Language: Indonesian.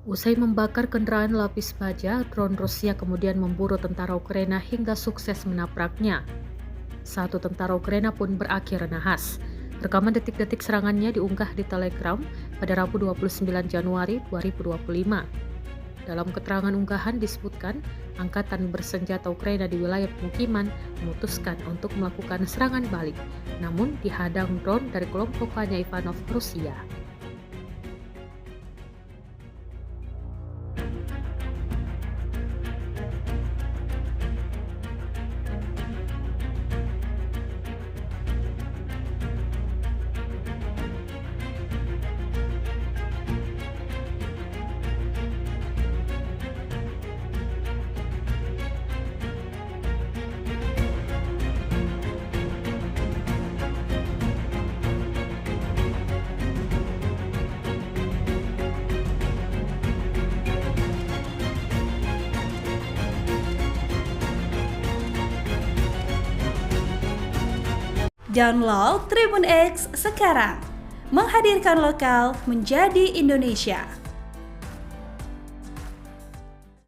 Usai membakar kendaraan lapis baja, drone Rusia kemudian memburu tentara Ukraina hingga sukses menabraknya. Satu tentara Ukraina pun berakhir nahas. Rekaman detik-detik serangannya diunggah di Telegram pada Rabu 29 Januari 2025. Dalam keterangan unggahan disebutkan, angkatan bersenjata Ukraina di wilayah pemukiman memutuskan untuk melakukan serangan balik, namun dihadang drone dari kelompok Vanya Ivanov Rusia. Download Tribun X sekarang, menghadirkan lokal menjadi Indonesia.